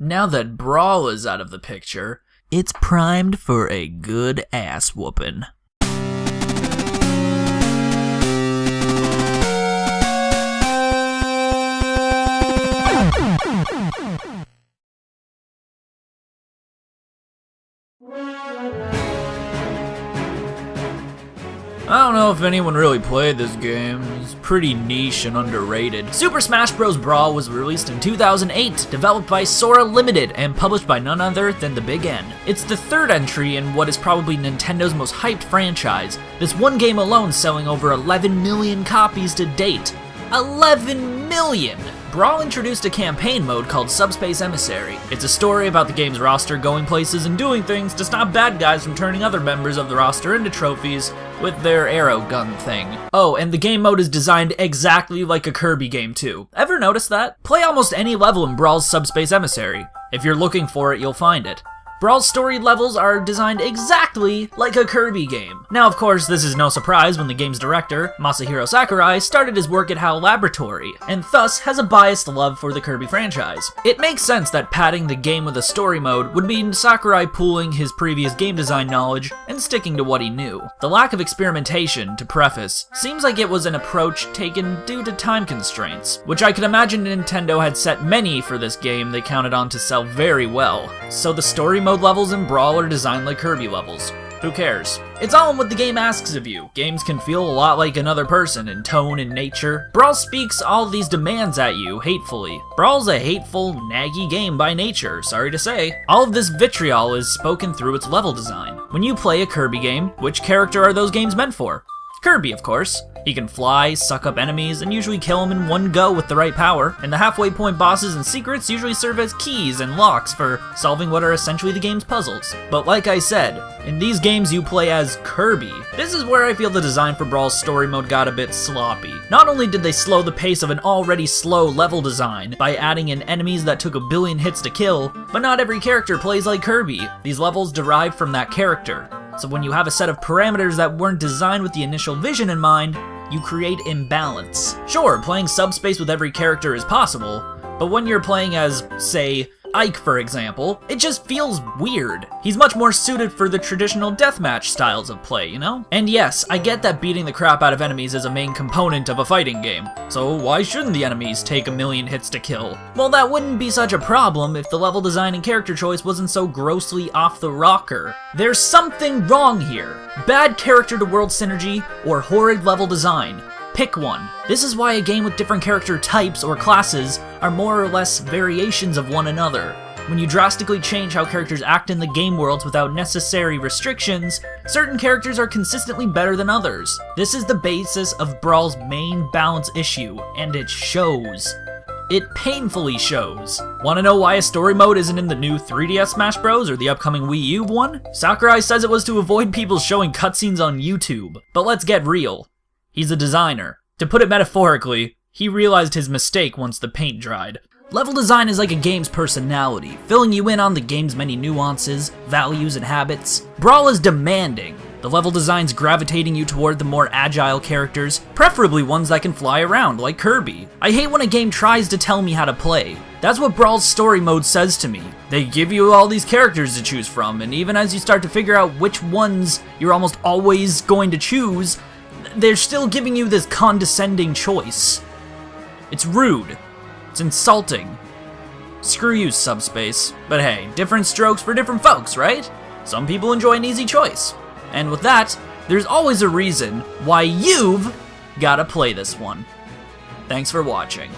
Now that Brawl is out of the picture, it's primed for a good ass whooping. I don't know if anyone really played this game. It's pretty niche and underrated. Super Smash Bros. Brawl was released in 2008, developed by Sora Limited, and published by none other than the Big N. It's the third entry in what is probably Nintendo's most hyped franchise, this one game alone selling over 11 million copies to date. 11 million! Brawl introduced a campaign mode called Subspace Emissary. It's a story about the game's roster going places and doing things to stop bad guys from turning other members of the roster into trophies with their arrow gun thing. Oh, and the game mode is designed exactly like a Kirby game too. Ever notice that? Play almost any level in Brawl's Subspace Emissary. If you're looking for it, you'll find it. Brawl's story levels are designed exactly like a Kirby game. Now, of course, this is no surprise when the game's director, Masahiro Sakurai, started his work at HAL Laboratory, and thus has a biased love for the Kirby franchise. It makes sense that padding the game with a story mode would mean Sakurai pooling his previous game design knowledge and sticking to what he knew. The lack of experimentation, to preface, seems like it was an approach taken due to time constraints, which I can imagine Nintendo had set many for this game they counted on to sell very well. So the story mode levels in Brawl are designed like Kirby levels. Who cares? It's all in what the game asks of you. Games can feel a lot like another person in tone and nature. Brawl speaks all these demands at you hatefully. Brawl's a hateful, naggy game by nature, sorry to say. All of this vitriol is spoken through its level design. When you play a Kirby game, which character are those games meant for? Kirby, of course. He can fly, suck up enemies, and usually kill them in one go with the right power, and the halfway point bosses and secrets usually serve as keys and locks for solving what are essentially the game's puzzles. But like I said, in these games you play as Kirby. This is where I feel the design for Brawl's story mode got a bit sloppy. Not only did they slow the pace of an already slow level design by adding in enemies that took a billion hits to kill, but not every character plays like Kirby. These levels derive from that character. So when you have a set of parameters that weren't designed with the initial vision in mind, you create imbalance. Sure, playing Subspace with every character is possible, but when you're playing as, say, Ike, for example, it just feels weird. He's much more suited for the traditional deathmatch styles of play, you know? And yes, I get that beating the crap out of enemies is a main component of a fighting game, so why shouldn't the enemies take a million hits to kill? Well, that wouldn't be such a problem if the level design and character choice wasn't so grossly off the rocker. There's something wrong here. Bad character-to-world synergy or horrid level design. Pick one. This is why a game with different character types or classes are more or less variations of one another. When you drastically change how characters act in the game worlds without necessary restrictions, certain characters are consistently better than others. This is the basis of Brawl's main balance issue, and it shows. It painfully shows. Wanna know why a story mode isn't in the new 3DS Smash Bros. Or the upcoming Wii U one? Sakurai says it was to avoid people showing cutscenes on YouTube. But let's get real. He's a designer. To put it metaphorically, he realized his mistake once the paint dried. Level design is like a game's personality, filling you in on the game's many nuances, values, and habits. Brawl is demanding. The level design's gravitating you toward the more agile characters, preferably ones that can fly around, like Kirby. I hate when a game tries to tell me how to play. That's what Brawl's story mode says to me. They give you all these characters to choose from, and even as you start to figure out which ones you're almost always going to choose, they're still giving you this condescending choice. It's rude. It's insulting. Screw you, Subspace. But hey, different strokes for different folks, right? Some people enjoy an easy choice. And with that, there's always a reason why you've gotta play this one. Thanks for watching.